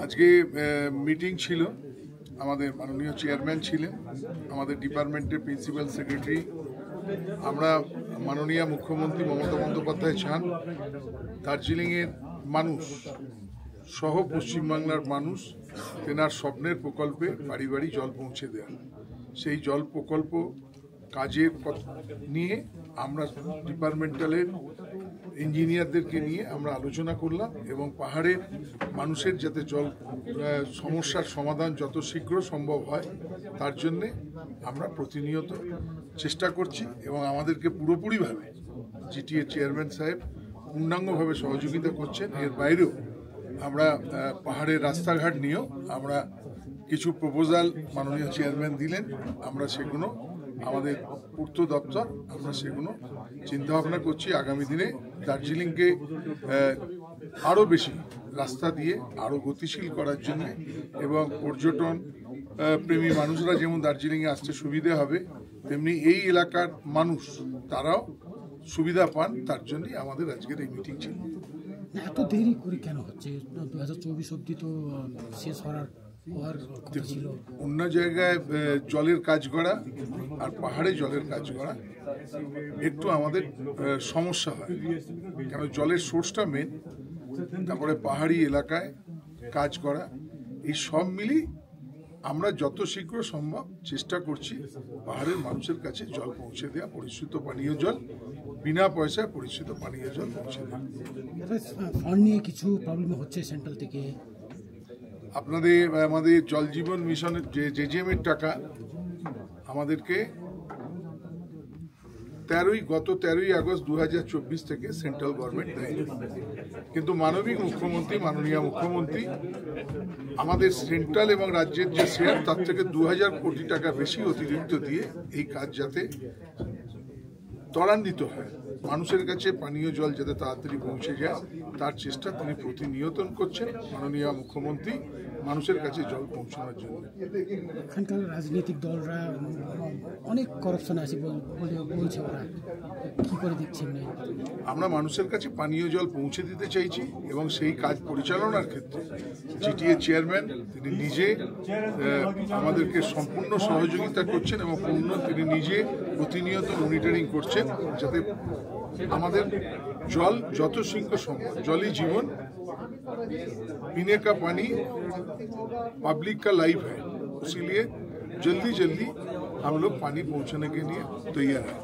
আজকে মিটিং ছিল, আমাদের মাননীয় চেয়ারম্যান ছিলেন, আমাদের ডিপার্টমেন্টের প্রিন্সিপাল সেক্রেটারি। আমরা মাননীয় মুখ্যমন্ত্রী মমতা বন্দ্যোপাধ্যায় চান দার্জিলিংয়ের মানুষ সহ পশ্চিমবাংলার মানুষ তেনার স্বপ্নের প্রকল্পে বাড়ি বাড়ি জল পৌঁছে দেওয়া। সেই জল প্রকল্প কাজের নিয়ে আমরা ডিপার্টমেন্টালের ইঞ্জিনিয়ারদেরকে নিয়ে আমরা আলোচনা করলাম এবং পাহাড়ের মানুষের যাতে জল সমস্যার সমাধান যত শীঘ্র সম্ভব হয় তার জন্যে আমরা প্রতিনিয়ত চেষ্টা করছি এবং আমাদেরকে পুরোপুরিভাবে জিটিএ চেয়ারম্যান সাহেব পূর্ণাঙ্গভাবে সহযোগিতা করছেন। এর বাইরেও আমরা পাহাড়ের রাস্তাঘাট নিয়েও আমরা কিছু প্রপোজাল মাননীয় চেয়ারম্যান দিলেন, আমরা সেগুলো আমাদের পূর্ত দপ্তর আমরা সেগুলো চিন্তাভাবনা করছি আগামী দিনে দার্জিলিংকে আরও বেশি রাস্তা দিয়ে আরও গতিশীল করার জন্য এবং পর্যটন প্রেমী মানুষরা যেমন দার্জিলিংয়ে আসতে সুবিধা হবে তেমনি এই এলাকার মানুষ তারাও সুবিধা পান, তার জন্যই আমাদের আজকের এই মিটিং ছিল। এত দেরি করে কেন হচ্ছে? 2024 অবধি তো শেষ হওয়ার ছিল। অন্য জায়গায় জলের কাজ করা আর পাহাড়ে জলের কাজ করা একটু আমাদের সমস্যা হয়, কেন জলের সোর্সটা মেন, তারপরে পাহাড়ি এলাকায় কাজ করা, এই সব মিলিয়ে আমরা যত শীঘ্র সম্ভব চেষ্টা করছি পাহাড়ের মানুষের কাছে জল পৌঁছে দেওয়া, পরিশুদ্ধ পানীয় জল, বিনা পয়সায় পরিশুদ্ধ পানীয় জল পৌঁছে দেওয়া। ফান্ড নিয়ে কিছু প্রবলেম হচ্ছে সেন্ট্রাল থেকে। আমাদের জল জীবন মিশনের যে জেজেএম এর টাকা আমাদেরকে গত 13ই আগস্ট 2024 থেকে সেন্ট্রাল গভর্নমেন্ট দেয়, কিন্তু মাননীয় মুখ্যমন্ত্রী আমাদের সেন্ট্রাল এবং রাজ্যের যে শেয়ার তার থেকে 2000 কোটি টাকা বেশি অতিরিক্ত দিয়ে এই কাজ যাতে ত্বরান্বিত হয়, মানুষের কাছে পানীয় জল যাতে তাড়াতাড়ি পৌঁছে যায় তার চেষ্টা তিনি প্রতিনিয়ত করছেন। মাননীয় মুখ্যমন্ত্রী মানুষের কাছে জল পৌঁছানোর জন্য। এখানকার রাজনৈতিক দলরা অনেক করাপশন আছে বলছে, ওরা কি করে দেখছেন? আমরা মানুষের কাছে পানীয় জল পৌঁছে দিতে চাইছি এবং সেই কাজ পরিচালনার ক্ষেত্রে জিটিএ চেয়ারম্যান তিনি নিজে আমাদেরকে সম্পূর্ণ সহযোগিতা করছেন এবং তিনি নিজে প্রতিনিয়ত মনিটরিং করছেন যাতে আমাদের জল যত শীঘ্র সম্ভব, জলই জীवन, पीने का पानी पब्लिक का लाइफ है, इसीलिए जल्दी हम लोग पानी पहुंचाने के लिए तैयार हैं।